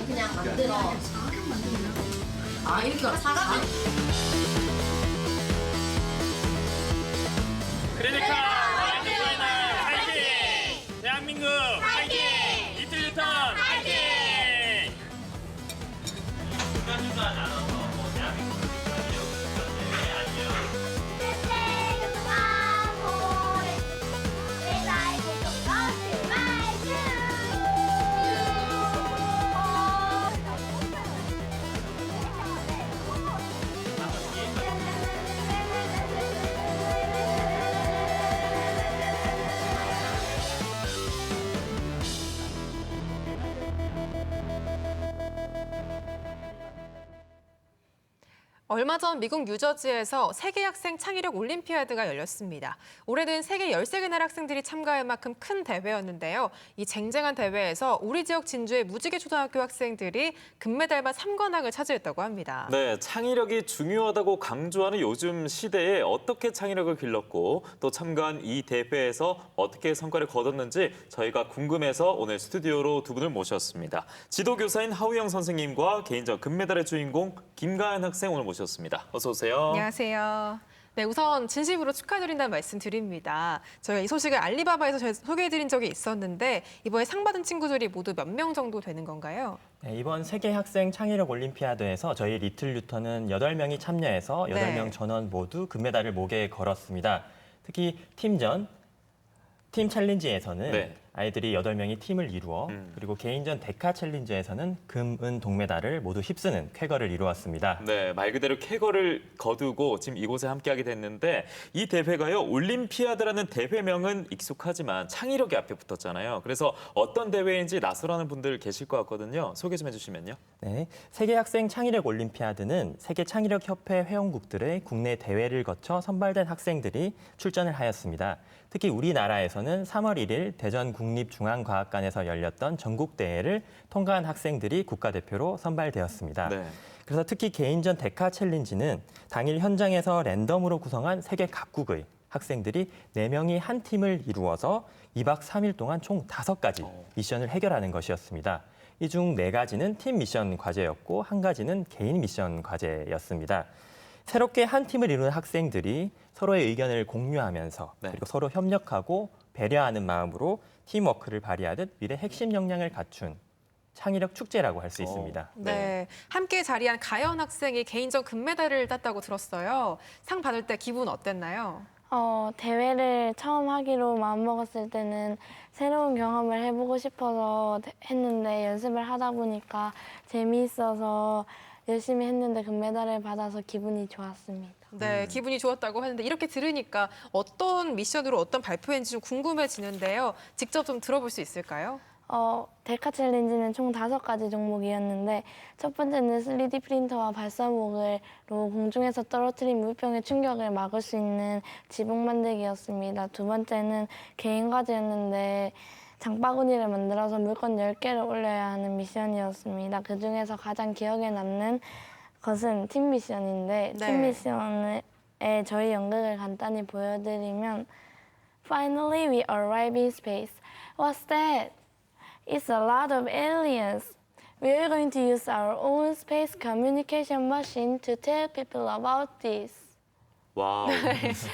그냥 만들어. 아, 이렇게 사각? 그러니까 와이드라이너 파이팅! 대한민국 파이팅! 이틀 유턴 파이팅! 중간중간 나눠서 뭐 대한민국 얼마 전 미국 뉴저지에서 세계 학생 창의력 올림피아드가 열렸습니다. 올해는 세계 13개 나라 학생들이 참가할 만큼 큰 대회였는데요. 이 쟁쟁한 대회에서 우리 지역 진주의 무지개 초등학교 학생들이 금메달만 3관왕을 차지했다고 합니다. 네, 창의력이 중요하다고 강조하는 요즘 시대에 어떻게 창의력을 길렀고 또 참가한 이 대회에서 어떻게 성과를 거뒀는지 저희가 궁금해서 오늘 스튜디오로 두 분을 모셨습니다. 지도교사인 하우영 선생님과 개인전 금메달의 주인공 김가연 학생 오늘 모셨습니다. 어서 오세요. 안녕하세요. 네, 우선 진심으로 축하드린다는 말씀 드립니다. 저희가 이 소식을 알리바바에서 소개해드린 적이 있었는데 이번에 상 받은 친구들이 모두 몇 명 정도 되는 건가요? 네, 이번 세계 학생 창의력 올림피아드에서 저희 리틀 뉴턴은 8명이 참여해서 8명 전원 모두 금메달을 목에 걸었습니다. 특히 팀 챌린지에서는 아이들이 8명이 팀을 이루어 그리고 개인전 데카 챌린지에서는 금, 은, 동메달을 모두 휩쓰는 쾌거를 이루었습니다. 네, 말 그대로 쾌거를 거두고 지금 이곳에 함께하게 됐는데 이 대회가요, 올림피아드라는 대회명은 익숙하지만 창의력이 앞에 붙었잖아요. 그래서 어떤 대회인지 낯설어하는 분들 계실 것 같거든요. 소개 좀 해주시면요. 네, 세계 학생 창의력 올림피아드는 세계 창의력 협회 회원국들의 국내 대회를 거쳐 선발된 학생들이 출전을 하였습니다. 특히 우리나라에서는 3월 1일 대전 국립중앙과학관에서 열렸던 전국대회를 통과한 학생들이 국가대표로 선발되었습니다. 네. 그래서 특히 개인전 데카 챌린지는 당일 현장에서 랜덤으로 구성한 세계 각국의 학생들이 4명이 한 팀을 이루어서 2박 3일 동안 총 5가지 미션을 해결하는 것이었습니다. 이 중 4가지는 팀 미션 과제였고 1가지는 개인 미션 과제였습니다. 새롭게 한 팀을 이루는 학생들이 서로의 의견을 공유하면서 그리고 서로 협력하고 배려하는 마음으로 팀워크를 발휘하듯 미래 핵심 역량을 갖춘 창의력 축제라고 할 수 있습니다. 네, 함께 자리한 가연 학생이 개인전 금메달을 땄다고 들었어요. 상 받을 때 기분 어땠나요? 대회를 처음 하기로 마음먹었을 때는 새로운 경험을 해보고 싶어서 했는데 연습을 하다 보니까 재미있어서 열심히 했는데 금메달을 받아서 기분이 좋았습니다. 네, 기분이 좋았다고 하는데 이렇게 들으니까 어떤 미션으로 어떤 발표인지 좀 궁금해지는데요. 직접 좀 들어볼 수 있을까요? 데카 챌린지는 총 5가지 종목이었는데 첫 번째는 3D 프린터와 발사목으로 공중에서 떨어뜨린 물병의 충격을 막을 수 있는 지붕 만들기였습니다. 두 번째는 개인 과제였는데 장바구니를 만들어서 물건 10개를 올려야 하는 미션이었습니다. 그중에서 가장 기억에 남는 것은 팀 미션인데 팀 미션에 저희 연극을 간단히 보여드리면 Finally we arrive in space. What's that? It's a lot of aliens. We're going to use our own space communication machine to tell people about this. 와우.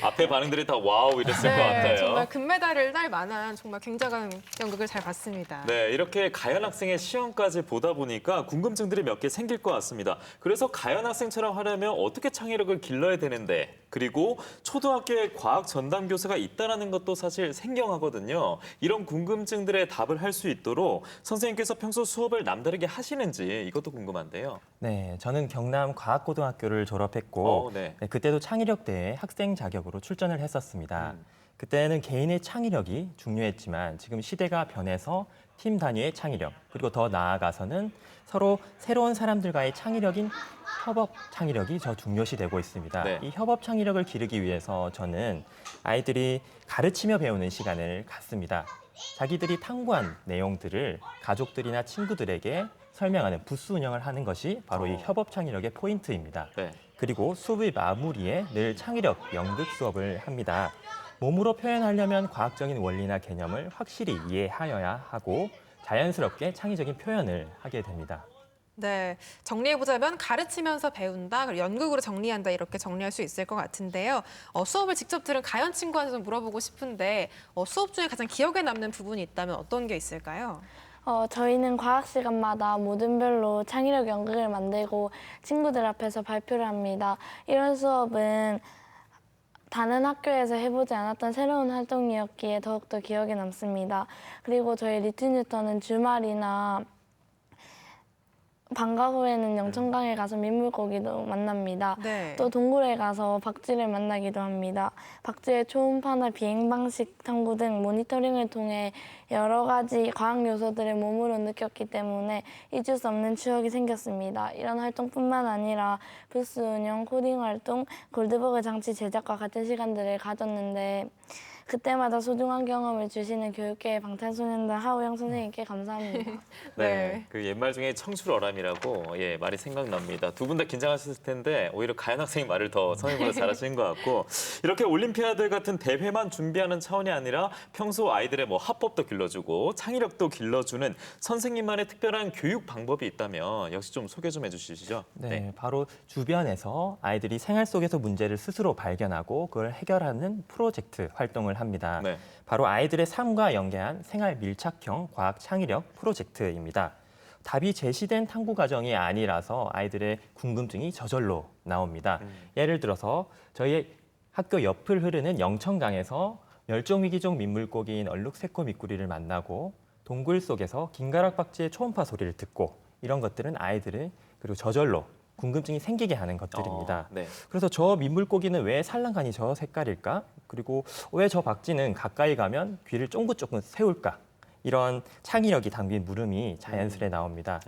앞에 반응들이 다 와우 이랬을 것 같아요. 정말 금메달을 딸 만한 정말 굉장한 연극을 잘 봤습니다. 네, 이렇게 가연 학생의 시험까지 보다 보니까 궁금증들이 몇 개 생길 것 같습니다. 그래서 가연 학생처럼 하려면 어떻게 창의력을 길러야 되는데, 그리고 초등학교에 과학 전담 교사가 있다는 것도 사실 생경하거든요. 이런 궁금증들의 답을 할 수 있도록 선생님께서 평소 수업을 남다르게 하시는지 이것도 궁금한데요. 네, 저는 경남 과학고등학교를 졸업했고 그때도 창의력 대회 학생 자격으로 출전을 했었습니다. 그때는 개인의 창의력이 중요했지만 지금 시대가 변해서 팀 단위의 창의력, 그리고 더 나아가서는 서로 새로운 사람들과의 창의력인 협업 창의력이 더 중요시되고 있습니다. 이 협업 창의력을 기르기 위해서 저는 아이들이 가르치며 배우는 시간을 갖습니다. 자기들이 탐구한 내용들을 가족들이나 친구들에게 설명하는 부스 운영을 하는 것이 바로 이 협업 창의력의 포인트입니다. 그리고 수업의 마무리에 늘 창의력 연극 수업을 합니다. 몸으로 표현하려면 과학적인 원리나 개념을 확실히 이해하여야 하고 자연스럽게 창의적인 표현을 하게 됩니다. 네, 정리해보자면 가르치면서 배운다, 그리고 연극으로 정리한다 이렇게 정리할 수 있을 것 같은데요. 수업을 직접 들은 가연 친구한테 좀 물어보고 싶은데 수업 중에 가장 기억에 남는 부분이 있다면 어떤 게 있을까요? 저희는 과학 시간마다 모든 별로 창의력 연극을 만들고 친구들 앞에서 발표를 합니다. 이런 수업은 다른 학교에서 해보지 않았던 새로운 활동이었기에 더욱더 기억에 남습니다. 그리고 저희 리틀 뉴턴은 주말이나 방과 후에는 영천강에 가서 민물고기도 만납니다. 네. 또 동굴에 가서 박쥐를 만나기도 합니다. 박쥐의 초음파나 비행 방식 탐구 등 모니터링을 통해 여러 가지 과학 요소들을 몸으로 느꼈기 때문에 잊을 수 없는 추억이 생겼습니다. 이런 활동뿐만 아니라 부스 운영, 코딩 활동, 골드버그 장치 제작과 같은 시간들을 가졌는데 그때마다 소중한 경험을 주시는 교육계의 방탄소년단 하우영 선생님께 감사합니다. 네, 그 옛말 중에 청출어람이라고 말이 생각납니다. 두 분 다 긴장하셨을 텐데 오히려 가연 학생이 말을 더 선생님보다 잘하시는 것 같고 이렇게 올림피아드 같은 대회만 준비하는 차원이 아니라 평소 아이들의 화법도 길러주고 창의력도 길러주는 선생님만의 특별한 교육 방법이 있다면 역시 좀 소개 좀 해주시죠. 네, 바로 주변에서 아이들이 생활 속에서 문제를 스스로 발견하고 그걸 해결하는 프로젝트 활동을 합니다. 네. 바로 아이들의 삶과 연계한 생활 밀착형 과학 창의력 프로젝트입니다. 답이 제시된 탐구 과정이 아니라서 아이들의 궁금증이 저절로 나옵니다. 예를 들어서 저희 학교 옆을 흐르는 영천강에서 멸종위기종 민물고기인 얼룩새코 미꾸리를 만나고 동굴 속에서 긴가락박쥐의 초음파 소리를 듣고 이런 것들은 아이들을 그리고 저절로 궁금증이 생기게 하는 것들입니다. 네. 그래서 저 민물고기는 왜 살랑간이 저 색깔일까? 그리고 왜 저 박쥐는 가까이 가면 귀를 쫑긋쫑긋 세울까? 이런 창의력이 담긴 물음이 자연스레 나옵니다.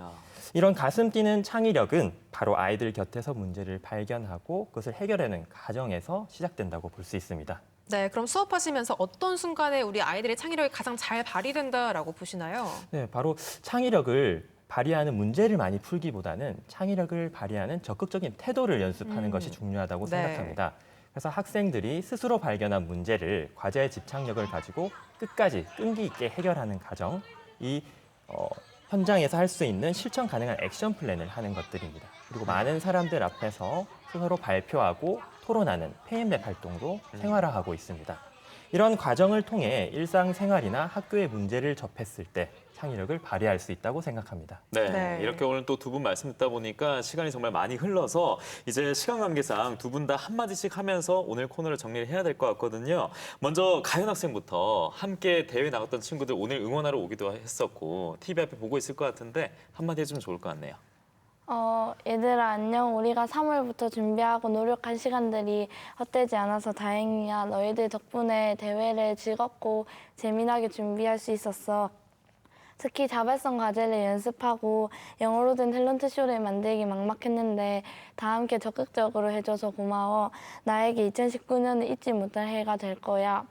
이런 가슴 뛰는 창의력은 바로 아이들 곁에서 문제를 발견하고 그것을 해결하는 과정에서 시작된다고 볼 수 있습니다. 네, 그럼 수업하시면서 어떤 순간에 우리 아이들의 창의력이 가장 잘 발휘된다라고 보시나요? 네, 바로 창의력을 발휘하는 문제를 많이 풀기보다는 창의력을 발휘하는 적극적인 태도를 연습하는 것이 중요하다고 네. 생각합니다. 그래서 학생들이 스스로 발견한 문제를 과제의 집착력을 가지고 끝까지 끈기 있게 해결하는 과정, 이 현장에서 할 수 있는 실천 가능한 액션 플랜을 하는 것들입니다. 그리고 많은 사람들 앞에서 스스로 발표하고 토론하는 페인랩 활동도 생활화하고 있습니다. 이런 과정을 통해 일상생활이나 학교의 문제를 접했을 때 창의력을 발휘할 수 있다고 생각합니다. 네, 이렇게 오늘 또 두 분 말씀 듣다 보니까 시간이 정말 많이 흘러서 이제 시간 관계상 두 분 다 한마디씩 하면서 오늘 코너를 정리를 해야 될 것 같거든요. 먼저 가연 학생부터 함께 대회 나갔던 친구들 오늘 응원하러 오기도 했었고 TV 앞에 보고 있을 것 같은데 한마디 해주면 좋을 것 같네요. 얘들아 안녕. 우리가 3월부터 준비하고 노력한 시간들이 헛되지 않아서 다행이야. 너희들 덕분에 대회를 즐겁고 재미나게 준비할 수 있었어. 특히 자발성 과제를 연습하고 영어로 된 탤런트 쇼를 만들기 막막했는데 다 함께 적극적으로 해줘서 고마워. 나에게 2019년은 잊지 못할 해가 될 거야.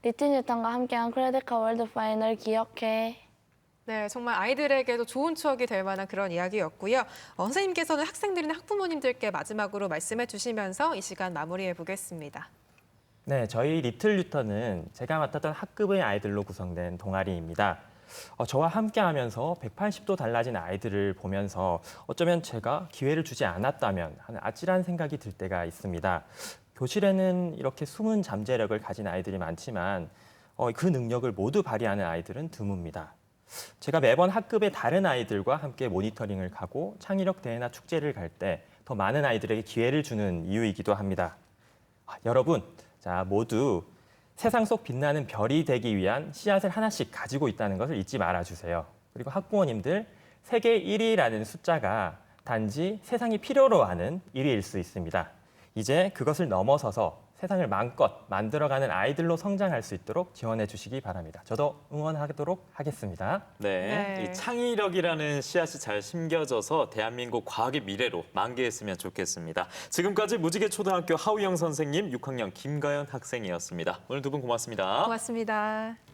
리틀 뉴턴과 함께한 크레디카 월드 파이널 기억해. 네, 정말 아이들에게도 좋은 추억이 될 만한 그런 이야기였고요. 선생님께서는 학생들이나 학부모님들께 마지막으로 말씀해 주시면서 이 시간 마무리해 보겠습니다. 네, 저희 리틀 뉴턴은 제가 맡았던 학급의 아이들로 구성된 동아리입니다. 저와 함께하면서 180도 달라진 아이들을 보면서 어쩌면 제가 기회를 주지 않았다면 하는 아찔한 생각이 들 때가 있습니다. 교실에는 이렇게 숨은 잠재력을 가진 아이들이 많지만 그 능력을 모두 발휘하는 아이들은 드뭅니다. 제가 매번 학급의 다른 아이들과 함께 모니터링을 가고 창의력 대회나 축제를 갈 때 더 많은 아이들에게 기회를 주는 이유이기도 합니다. 여러분, 자 모두 세상 속 빛나는 별이 되기 위한 씨앗을 하나씩 가지고 있다는 것을 잊지 말아주세요. 그리고 학부모님들, 세계 1위라는 숫자가 단지 세상이 필요로 하는 1위일 수 있습니다. 이제 그것을 넘어서서 세상을 마음껏 만들어가는 아이들로 성장할 수 있도록 지원해 주시기 바랍니다. 저도 응원하도록 하겠습니다. 네, 이 창의력이라는 씨앗이 잘 심겨져서 대한민국 과학의 미래로 만개했으면 좋겠습니다. 지금까지 무지개 초등학교 하우영 선생님, 6학년 김가연 학생이었습니다. 오늘 두 분 고맙습니다. 고맙습니다.